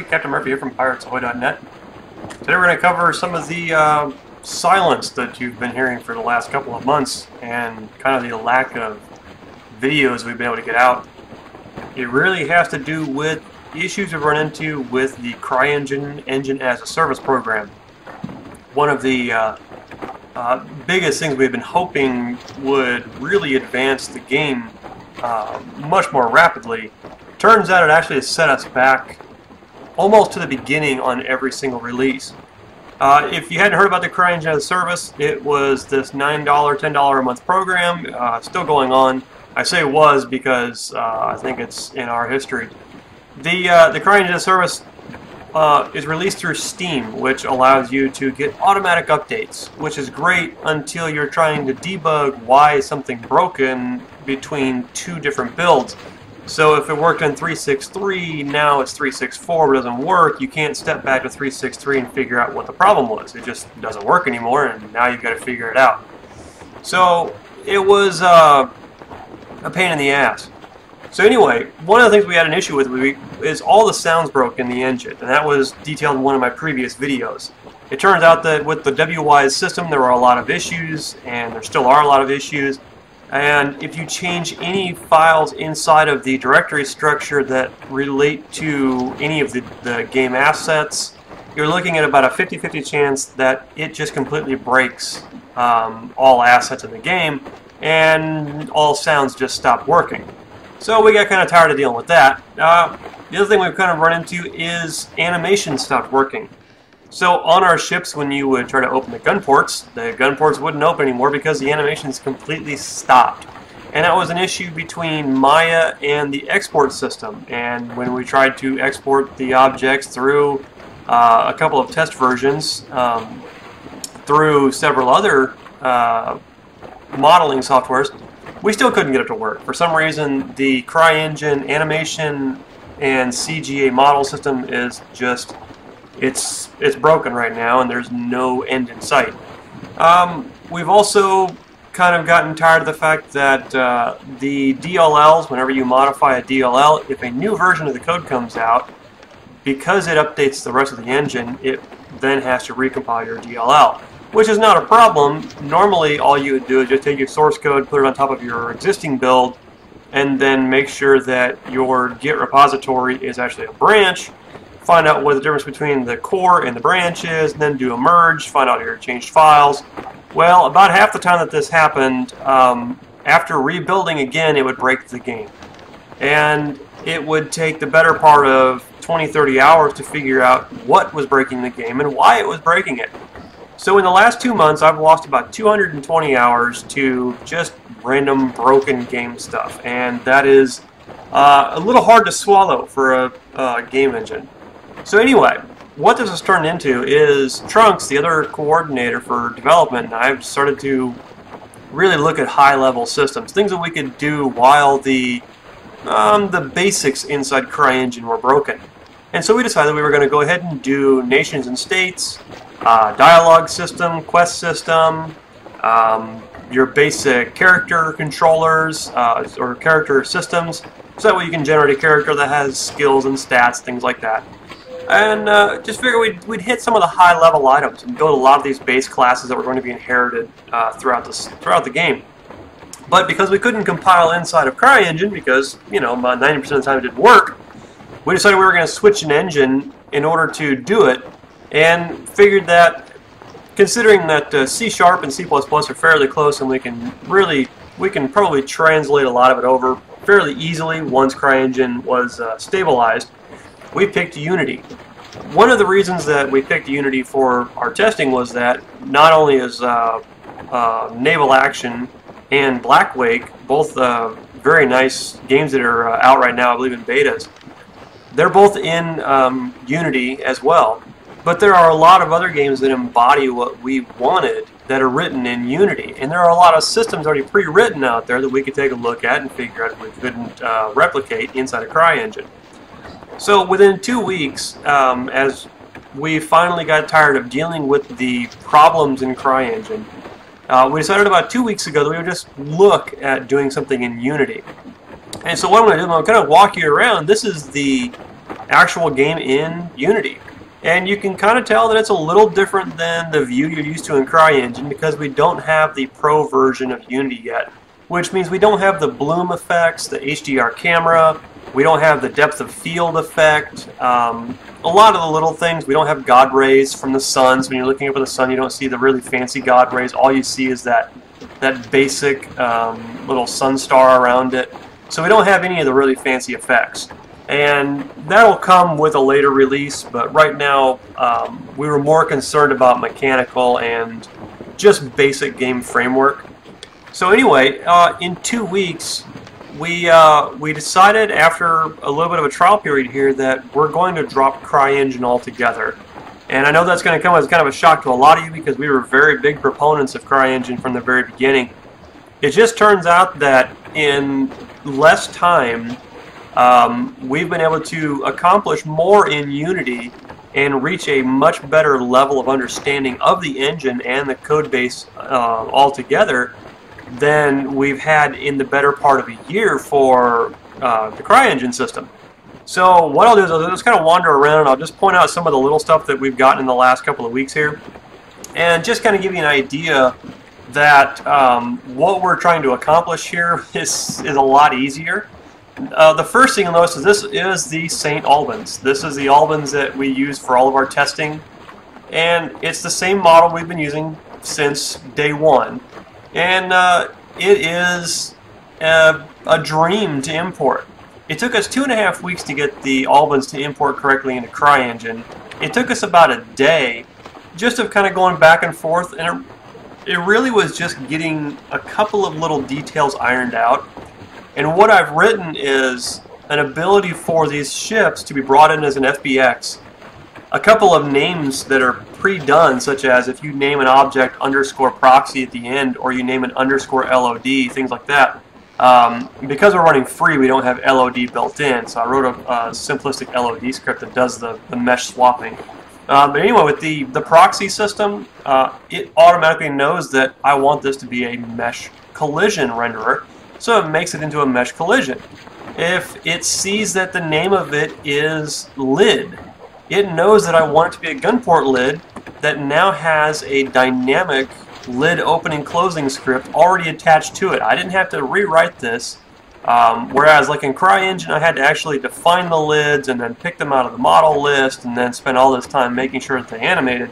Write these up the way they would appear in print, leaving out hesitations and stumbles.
Captain Murphy here from PiratesAhoy.net. Today we're going to cover some of the silence that you've been hearing for the last couple of months and kind of the lack of videos we've been able to get out. It really has to do with issues we've run into with the CryEngine engine as a service program. One of the biggest things we've been hoping would really advance the game much more rapidly. Turns out it actually has set us back almost to the beginning on every single release. If you hadn't heard about the CryEngine as a service, it was this $9, $10 a month program, still going on. I say was because I think it's in our history. The CryEngine as a service is released through Steam, which allows you to get automatic updates, which is great until you're trying to debug why something's broken between two different builds. So if it worked on 3.6.3, now it's 3.6.4, but it doesn't work, you can't step back to 3.6.3 and figure out what the problem was. It just doesn't work anymore, and now you've got to figure it out. So it was a pain in the ass. So anyway, one of the things we had an issue with is all the sounds broke in the engine, and that was detailed in one of my previous videos. It turns out that with the WY's system there were a lot of issues, and there still are a lot of issues. And if you change any files inside of the directory structure that relate to any of the game assets, you're looking at about a 50-50 chance that it just completely breaks all assets in the game, and all sounds just stop working. So we got kind of tired of dealing with that. The other thing we've kind of run into is animation stopped working. So on our ships, when you would try to open the gun ports wouldn't open anymore because the animations completely stopped. And that was an issue between Maya and the export system. And when we tried to export the objects through a couple of test versions, through several other modeling softwares, we still couldn't get it to work. For some reason, the CryEngine animation and CGA model system is just it's broken right now, and there's no end in sight. We've also kind of gotten tired of the fact that the DLLs, whenever you modify a DLL, if a new version of the code comes out, because it updates the rest of the engine, it then has to recompile your DLL, which is not a problem. Normally all you would do is just take your source code, put it on top of your existing build, and then make sure that your Git repository is actually a branch, find out what the difference between the core and the branch is, and then do a merge, find out your changed files. Well, about half the time that this happened, after rebuilding again, it would break the game. And it would take the better part of 20-30 hours to figure out what was breaking the game and why it was breaking it. So in the last 2 months, I've lost about 220 hours to just random broken game stuff, and that is a little hard to swallow for a game engine. So anyway, what this has turned into is Trunks, the other coordinator for development, and I've started to really look at high-level systems, things that we could do while the basics inside CryEngine were broken. And so we decided we were going to go ahead and do nations and states, dialogue system, quest system, your basic character controllers or character systems, so that way you can generate a character that has skills and stats, things like that. And just figure we'd hit some of the high-level items and build a lot of these base classes that were going to be inherited throughout the game. But because we couldn't compile inside of CryEngine, because about 90% of the time it didn't work, we decided we were going to switch an engine in order to do it, and figured that, considering that C# and C++ are fairly close, and we can probably translate a lot of it over fairly easily once CryEngine was stabilized, we picked Unity. One of the reasons that we picked Unity for our testing was that not only is Naval Action and Black Wake, both very nice games that are out right now, I believe in betas, they're both in Unity as well. But there are a lot of other games that embody what we wanted that are written in Unity. And there are a lot of systems already pre-written out there that we could take a look at and figure out if we couldn't replicate inside of CryEngine. So within 2 weeks, as we finally got tired of dealing with the problems in CryEngine, we decided about 2 weeks ago that we would just look at doing something in Unity. And so what I'm going to do is I'm going to kind of walk you around. This is the actual game in Unity. And you can kind of tell that it's a little different than the view you're used to in CryEngine because we don't have the Pro version of Unity yet, which means we don't have the bloom effects, the HDR camera, we don't have the depth of field effect, a lot of the little things. We don't have God rays from the sun, so when you're looking up at the sun you don't see the really fancy God rays. All you see is that basic little sun star around it. So we don't have any of the really fancy effects. And that'll come with a later release, but right now we were more concerned about mechanical and just basic game framework. So anyway, in 2 weeks, we decided after a little bit of a trial period here that we're going to drop CryEngine altogether. And I know that's going to come as kind of a shock to a lot of you because we were very big proponents of CryEngine from the very beginning. It just turns out that in less time, we've been able to accomplish more in Unity and reach a much better level of understanding of the engine and the code base altogether than we've had in the better part of a year for the CryEngine system. So what I'll do is I'll just kind of wander around and I'll just point out some of the little stuff that we've gotten in the last couple of weeks here and just kind of give you an idea that what we're trying to accomplish here is a lot easier. The first thing you'll notice is this is the St. Albans. This is the Albans that we use for all of our testing, and it's the same model we've been using since day one. And it is a dream to import. It took us 2.5 weeks to get the Albans to import correctly into CryEngine. It took us about a day just of kind of going back and forth, and it really was just getting a couple of little details ironed out. And what I've written is an ability for these ships to be brought in as an FBX. A couple of names that are pre-done, such as if you name an object _proxy at the end, or you name an _LOD, things like that. Because we're running free, we don't have LOD built in, so I wrote a simplistic LOD script that does the mesh swapping. But anyway, with the proxy system, it automatically knows that I want this to be a mesh collision renderer, so it makes it into a mesh collision. If it sees that the name of it is lid, it knows that I want it to be a gunport lid that now has a dynamic lid opening closing script already attached to it. I didn't have to rewrite this, whereas like in CryEngine I had to actually define the lids and then pick them out of the model list and then spend all this time making sure that they animated.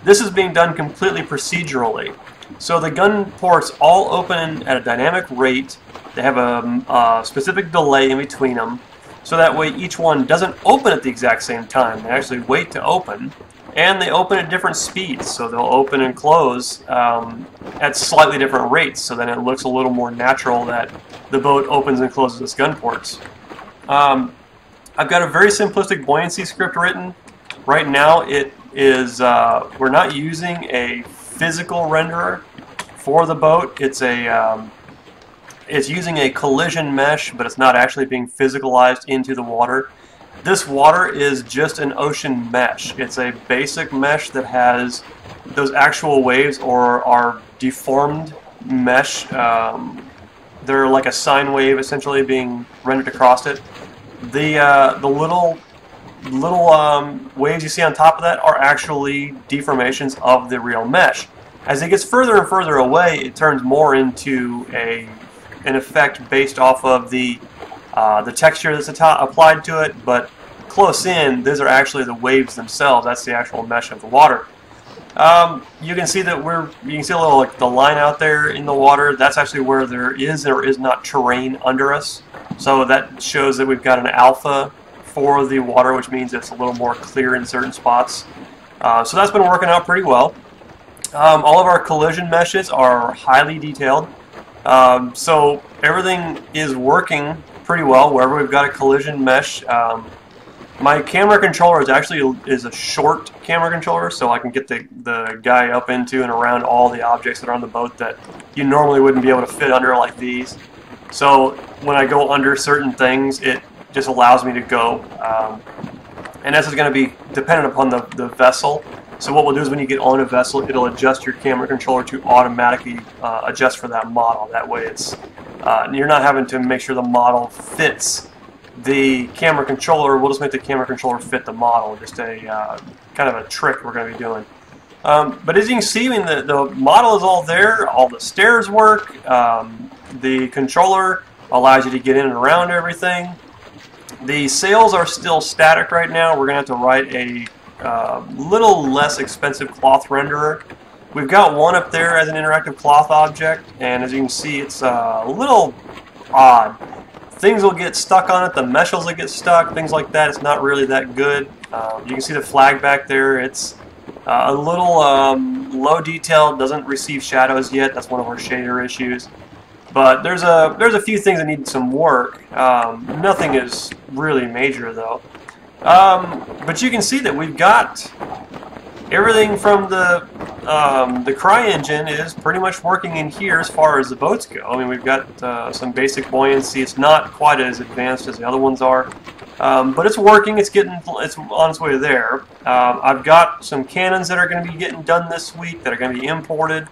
This is being done completely procedurally. So the gun ports all open at a dynamic rate. They have a specific delay in between them, so that way each one doesn't open at the exact same time. They actually wait to open, and they open at different speeds. So they'll open and close at slightly different rates, so then it looks a little more natural that the boat opens and closes its gun ports. I've got a very simplistic buoyancy script written. Right now it is, we're not using a physical renderer for the boat. It's using a collision mesh, but it's not actually being physicalized into the water. This water is just an ocean mesh. It's a basic mesh that has those actual waves or are deformed mesh. They're like a sine wave essentially being rendered across it. The little waves you see on top of that are actually deformations of the real mesh. As it gets further and further away, it turns more into an effect based off of the texture that's applied to it, but close in, these are actually the waves themselves. That's the actual mesh of the water. You can see that you can see a little like the line out there in the water. That's actually where there is or is not terrain under us. So that shows that we've got an alpha for the water, which means it's a little more clear in certain spots. So that's been working out pretty well. All of our collision meshes are highly detailed. So everything is working pretty well wherever we've got a collision mesh. My camera controller is a short camera controller, so I can get the guy up into and around all the objects that are on the boat that you normally wouldn't be able to fit under like these. So when I go under certain things, it just allows me to go. And this is going to be dependent upon the vessel. So what we'll do is when you get on a vessel, it'll adjust your camera controller to automatically adjust for that model. That way it's you're not having to make sure the model fits the camera controller, we'll just make the camera controller fit the model. Just a kind of a trick we're going to be doing. But as you can see, I mean, the model is all there. All the stairs work. The controller allows you to get in and around everything. The sails are still static right now. We're going to have to write a little less expensive cloth renderer. We've got one up there as an interactive cloth object, and as you can see, it's a little odd. Things will get stuck on it, the meshes will get stuck, things like that. It's not really that good. You can see the flag back there. It's a little low detail, doesn't receive shadows yet. That's one of our shader issues. But there's a few things that need some work. Nothing is really major though. But you can see that we've got everything from the CryEngine is pretty much working in here as far as the boats go. I mean, we've got some basic buoyancy. It's not quite as advanced as the other ones are, but it's working. It's on its way there. I've got some cannons that are going to be getting done this week that are going to be imported,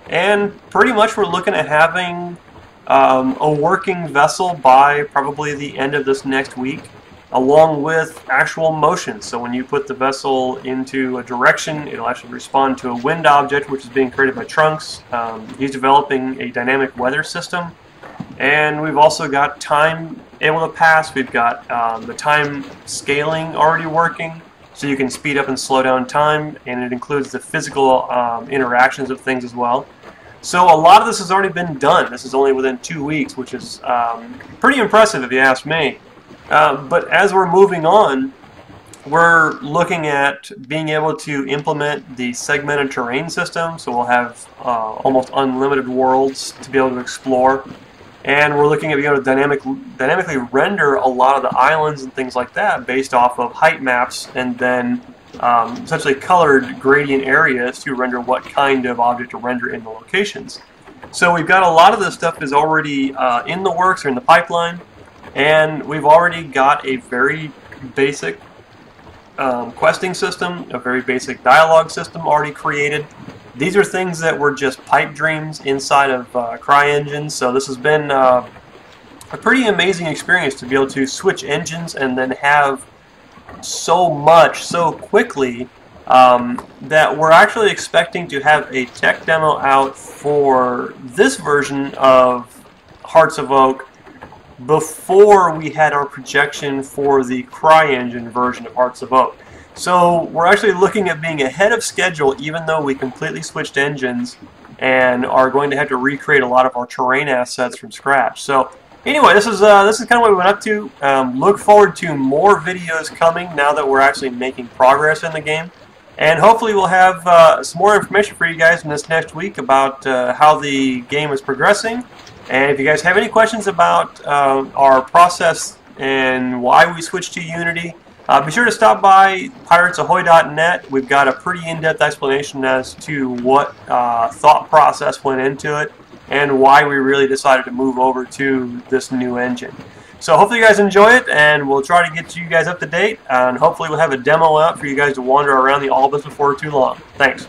and pretty much we're looking at having a working vessel by probably the end of this next week, along with actual motion. So when you put the vessel into a direction, it'll actually respond to a wind object, which is being created by Trunks. He's developing a dynamic weather system, and we've also got time able to pass. We've got the time scaling already working, so you can speed up and slow down time, and it includes the physical interactions of things as well. So a lot of this has already been done. This is only within 2 weeks, which is pretty impressive if you ask me. But as we're moving on, we're looking at being able to implement the segmented terrain system, so we'll have almost unlimited worlds to be able to explore. And we're looking at being able to dynamically render a lot of the islands and things like that based off of height maps, and then essentially colored gradient areas to render what kind of object to render in the locations. So we've got a lot of this stuff is already in the works or in the pipeline. And we've already got a very basic questing system, a very basic dialogue system already created. These are things that were just pipe dreams inside of CryEngine, so this has been a pretty amazing experience to be able to switch engines and then have so much so quickly that we're actually expecting to have a tech demo out for this version of Hearts of Oak before we had our projection for the CryEngine version of Hearts of Oak. So we're actually looking at being ahead of schedule, even though we completely switched engines and are going to have to recreate a lot of our terrain assets from scratch. So anyway, this is kind of what we went up to. Look forward to more videos coming now that we're actually making progress in the game. And hopefully we'll have some more information for you guys in this next week about how the game is progressing. And if you guys have any questions about our process and why we switched to Unity, be sure to stop by piratesahoy.net. We've got a pretty in-depth explanation as to what thought process went into it and why we really decided to move over to this new engine. So hopefully you guys enjoy it, and we'll try to get you guys up to date, and hopefully we'll have a demo out for you guys to wander around the Albus before too long. Thanks.